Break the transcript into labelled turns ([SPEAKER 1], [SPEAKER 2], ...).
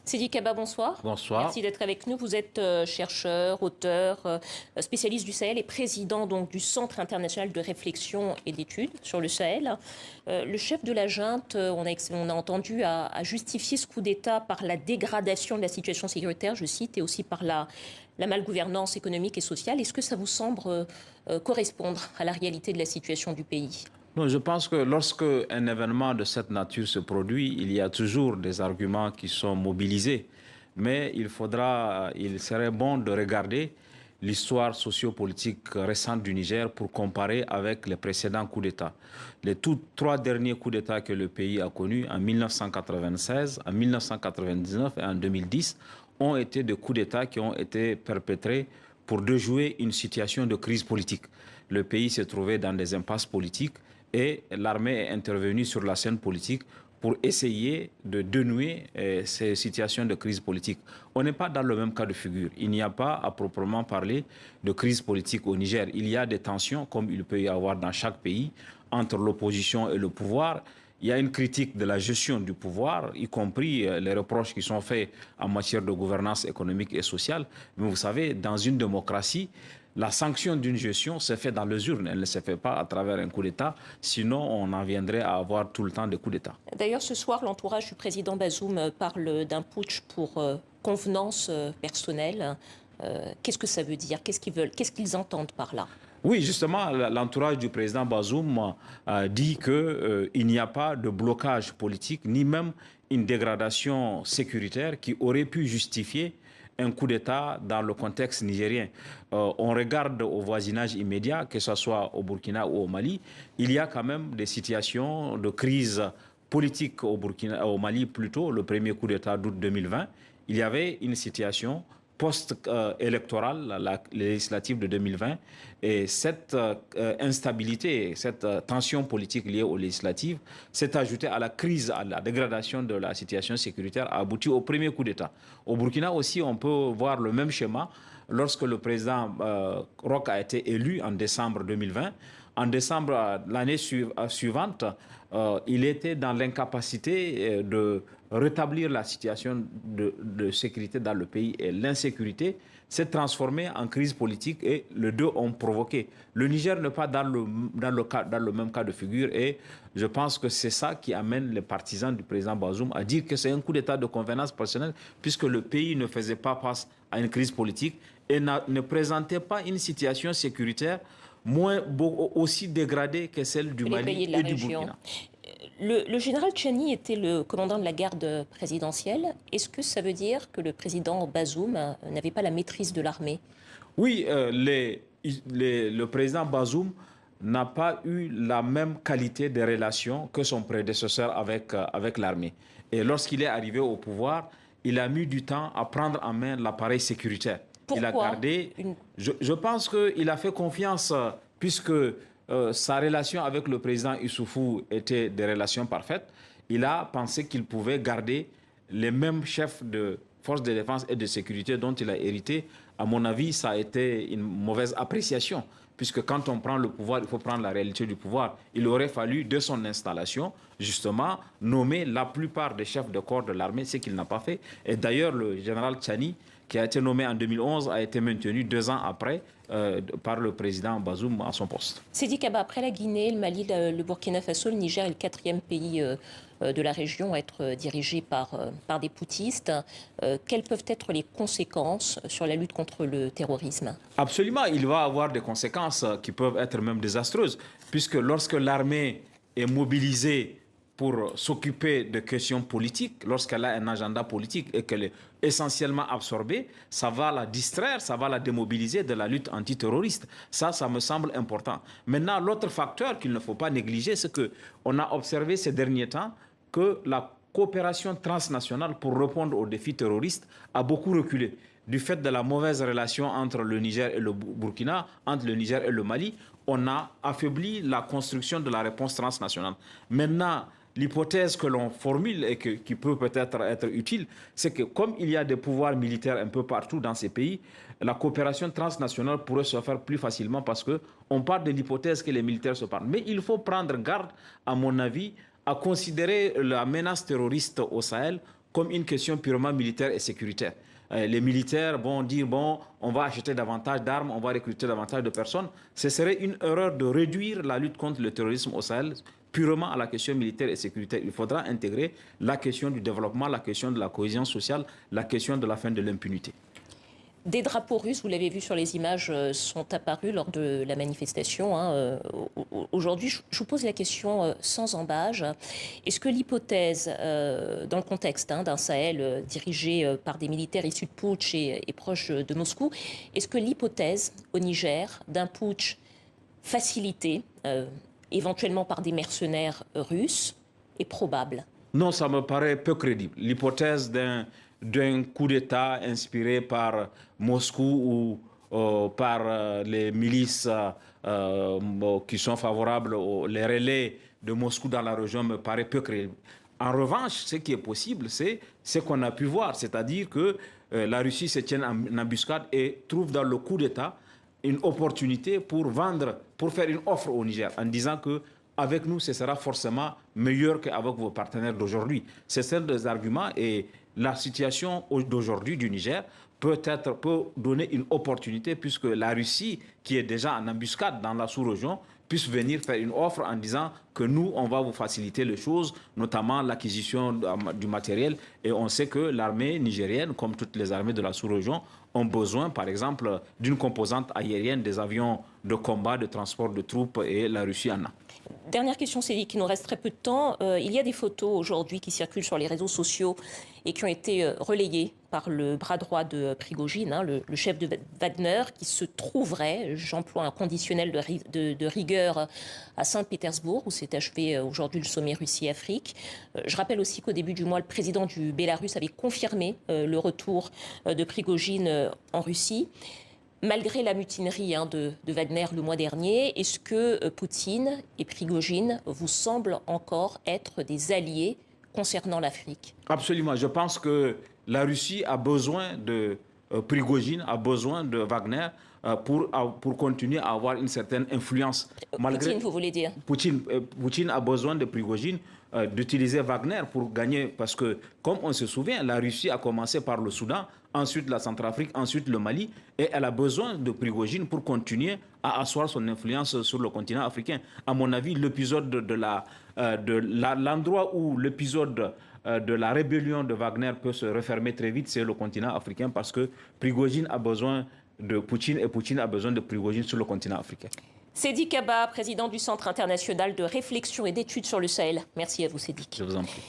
[SPEAKER 1] Sidi Kaba, bonsoir.
[SPEAKER 2] Bonsoir.
[SPEAKER 1] Merci d'être avec nous. Vous êtes chercheur, auteur, spécialiste du Sahel et président donc, du Centre international de réflexion et d'études sur le Sahel. Le chef de la junte, on a entendu, a justifié ce coup d'État par la dégradation de la situation sécuritaire, je cite, et aussi par la malgouvernance économique et sociale. Est-ce que ça vous semble correspondre à la réalité de la situation du pays ?
[SPEAKER 2] Non, je pense que lorsque un événement de cette nature se produit, il y a toujours des arguments qui sont mobilisés. Mais il serait bon de regarder l'histoire sociopolitique récente du Niger pour comparer avec les précédents coups d'État. Les trois derniers coups d'État que le pays a connus, en 1996, en 1999 et en 2010, ont été des coups d'État qui ont été perpétrés pour déjouer une situation de crise politique. Le pays s'est trouvé dans des impasses politiques et l'armée est intervenue sur la scène politique pour essayer de dénouer ces situations de crise politique. On n'est pas dans le même cas de figure. Il n'y a pas à proprement parler de crise politique au Niger. Il y a des tensions, comme il peut y avoir dans chaque pays, entre l'opposition et le pouvoir. Il y a une critique de la gestion du pouvoir, y compris les reproches qui sont faits en matière de gouvernance économique et sociale. Mais vous savez, dans une démocratie, la sanction d'une gestion se fait dans les urnes. Elle ne se fait pas à travers un coup d'État. Sinon, on en viendrait à avoir tout le temps des coups d'État.
[SPEAKER 1] D'ailleurs, ce soir, l'entourage du président Bazoum parle d'un putsch pour convenance personnelle. Qu'est-ce que ça veut dire? Qu'est-ce qu'ils veulent? Qu'est-ce qu'ils entendent par là?
[SPEAKER 2] Oui, justement, l'entourage du président Bazoum dit qu'il n'y a pas de blocage politique, ni même une dégradation sécuritaire qui aurait pu justifier un coup d'État dans le contexte nigérien. On regarde au voisinage immédiat, que ce soit au Burkina ou au Mali, il y a quand même des situations de crise politique au Mali plutôt, le premier coup d'État d'août 2020. Il y avait une situation post-électorale, la législative de 2020, et cette instabilité, cette tension politique liée aux législatives s'est ajoutée à la crise, à la dégradation de la situation sécuritaire, a abouti au premier coup d'État. Au Burkina aussi, on peut voir le même schéma lorsque le président Roch a été élu en décembre 2020. En décembre, l'année suivante, il était dans l'incapacité de rétablir la situation de sécurité dans le pays, et l'insécurité s'est transformée en crise politique et les deux ont provoqué. Le Niger n'est pas dans le même cas de figure, et je pense que c'est ça qui amène les partisans du président Bazoum à dire que c'est un coup d'État de convenance personnelle, puisque le pays ne faisait pas face à une crise politique et ne présentait pas une situation sécuritaire aussi dégradée que celle du Mali et du Burkina.
[SPEAKER 1] Le général Tchani était le commandant de la garde présidentielle. Est-ce que ça veut dire que le président Bazoum n'avait pas la maîtrise de l'armée?
[SPEAKER 2] Oui, le président Bazoum n'a pas eu la même qualité de relation que son prédécesseur avec l'armée. Et lorsqu'il est arrivé au pouvoir, il a mis du temps à prendre en main l'appareil sécuritaire.
[SPEAKER 1] Pourquoi?
[SPEAKER 2] Il a gardé. Je pense qu'il a fait confiance puisque sa relation avec le président Issoufou était des relations parfaites. Il a pensé qu'il pouvait garder les mêmes chefs de forces de défense et de sécurité dont il a hérité. À mon avis, ça a été une mauvaise appréciation, puisque quand on prend le pouvoir, il faut prendre la réalité du pouvoir. Il aurait fallu, de son installation, justement, nommer la plupart des chefs de corps de l'armée, ce qu'il n'a pas fait. Et d'ailleurs, le général Tchani, qui a été nommé en 2011, a été maintenu 2 ans après par le président Bazoum à son poste.
[SPEAKER 1] Sidi Kaba, après la Guinée, le Mali, le Burkina Faso, le Niger est le 4e pays de la région à être dirigé par des poutistes. Quelles peuvent être les conséquences sur la lutte contre le terrorisme?
[SPEAKER 2] Absolument, il va avoir des conséquences qui peuvent être même désastreuses, puisque lorsque l'armée est mobilisée pour s'occuper de questions politiques, lorsqu'elle a un agenda politique et qu'elle est essentiellement absorbée, ça va la distraire, ça va la démobiliser de la lutte antiterroriste. Ça me semble important. Maintenant, l'autre facteur qu'il ne faut pas négliger, c'est qu'on a observé ces derniers temps que la coopération transnationale pour répondre aux défis terroristes a beaucoup reculé. Du fait de la mauvaise relation entre le Niger et le Burkina, entre le Niger et le Mali, on a affaibli la construction de la réponse transnationale. Maintenant, l'hypothèse que l'on formule et qui peut peut-être être utile, c'est que comme il y a des pouvoirs militaires un peu partout dans ces pays, la coopération transnationale pourrait se faire plus facilement parce qu'on part de l'hypothèse que les militaires se parlent. Mais il faut prendre garde, à mon avis, à considérer la menace terroriste au Sahel comme une question purement militaire et sécuritaire. Les militaires vont dire, bon, on va acheter davantage d'armes, on va recruter davantage de personnes. Ce serait une erreur de réduire la lutte contre le terrorisme au Sahel purement à la question militaire et sécuritaire. Il faudra intégrer la question du développement, la question de la cohésion sociale, la question de la fin de l'impunité.
[SPEAKER 1] Des drapeaux russes, vous l'avez vu sur les images, sont apparus lors de la manifestation. Aujourd'hui, je vous pose la question sans embâge. Est-ce que l'hypothèse, dans le contexte d'un Sahel dirigé par des militaires issus de putsch et proches de Moscou, est-ce que l'hypothèse au Niger d'un putsch facilité, éventuellement par des mercenaires russes, est probable?
[SPEAKER 2] Non, ça me paraît peu crédible. L'hypothèse d'un coup d'État inspiré par Moscou ou par les milices qui sont favorables, les relais de Moscou dans la région me paraît peu crédible. En revanche, ce qui est possible, c'est ce qu'on a pu voir, c'est-à-dire que la Russie se tient en embuscade et trouve dans le coup d'État une opportunité pour vendre, pour faire une offre au Niger en disant que avec nous, ce sera forcément meilleur qu'avec vos partenaires d'aujourd'hui. C'est celle des arguments et la situation d'aujourd'hui du Niger peut donner une opportunité puisque la Russie, qui est déjà en embuscade dans la sous-région, puisse venir faire une offre en disant que nous, on va vous faciliter les choses, notamment l'acquisition du matériel. Et on sait que l'armée nigérienne, comme toutes les armées de la sous-région, ont besoin, par exemple, d'une composante aérienne, des avions de combat, de transport de troupes, et la Russie en a.
[SPEAKER 1] Dernière question, Cédric, qui nous reste très peu de temps. Il y a des photos aujourd'hui qui circulent sur les réseaux sociaux et qui ont été relayées par le bras droit de Prigojine, le chef de Wagner, qui se trouverait, j'emploie un conditionnel de rigueur, à Saint-Pétersbourg, où s'est achevé aujourd'hui le sommet Russie-Afrique. Je rappelle aussi qu'au début du mois, le président du Bélarus avait confirmé le retour de Prigojine en Russie. Malgré la mutinerie de Wagner le mois dernier, est-ce que Poutine et Prigojine vous semblent encore être des alliés concernant l'Afrique?
[SPEAKER 2] Absolument. Je pense que la Russie a besoin de Prigojine, a besoin de Wagner pour continuer à avoir une certaine influence.
[SPEAKER 1] Poutine, vous voulez dire?
[SPEAKER 2] Poutine a besoin de Prigojine, d'utiliser Wagner pour gagner, parce que, comme on se souvient, la Russie a commencé par le Soudan, ensuite la Centrafrique, ensuite le Mali, et elle a besoin de Prigojine pour continuer à asseoir son influence sur le continent africain. À mon avis, l'épisode l'endroit où l'épisode de la rébellion de Wagner peut se refermer très vite, c'est le continent africain, parce que Prigojine a besoin de Poutine et Poutine a besoin de Prigojine sur le continent africain.
[SPEAKER 1] Sédik Kaba, président du Centre international de réflexion et d'études sur le Sahel. Merci à vous, Sédik.
[SPEAKER 2] Je vous en prie.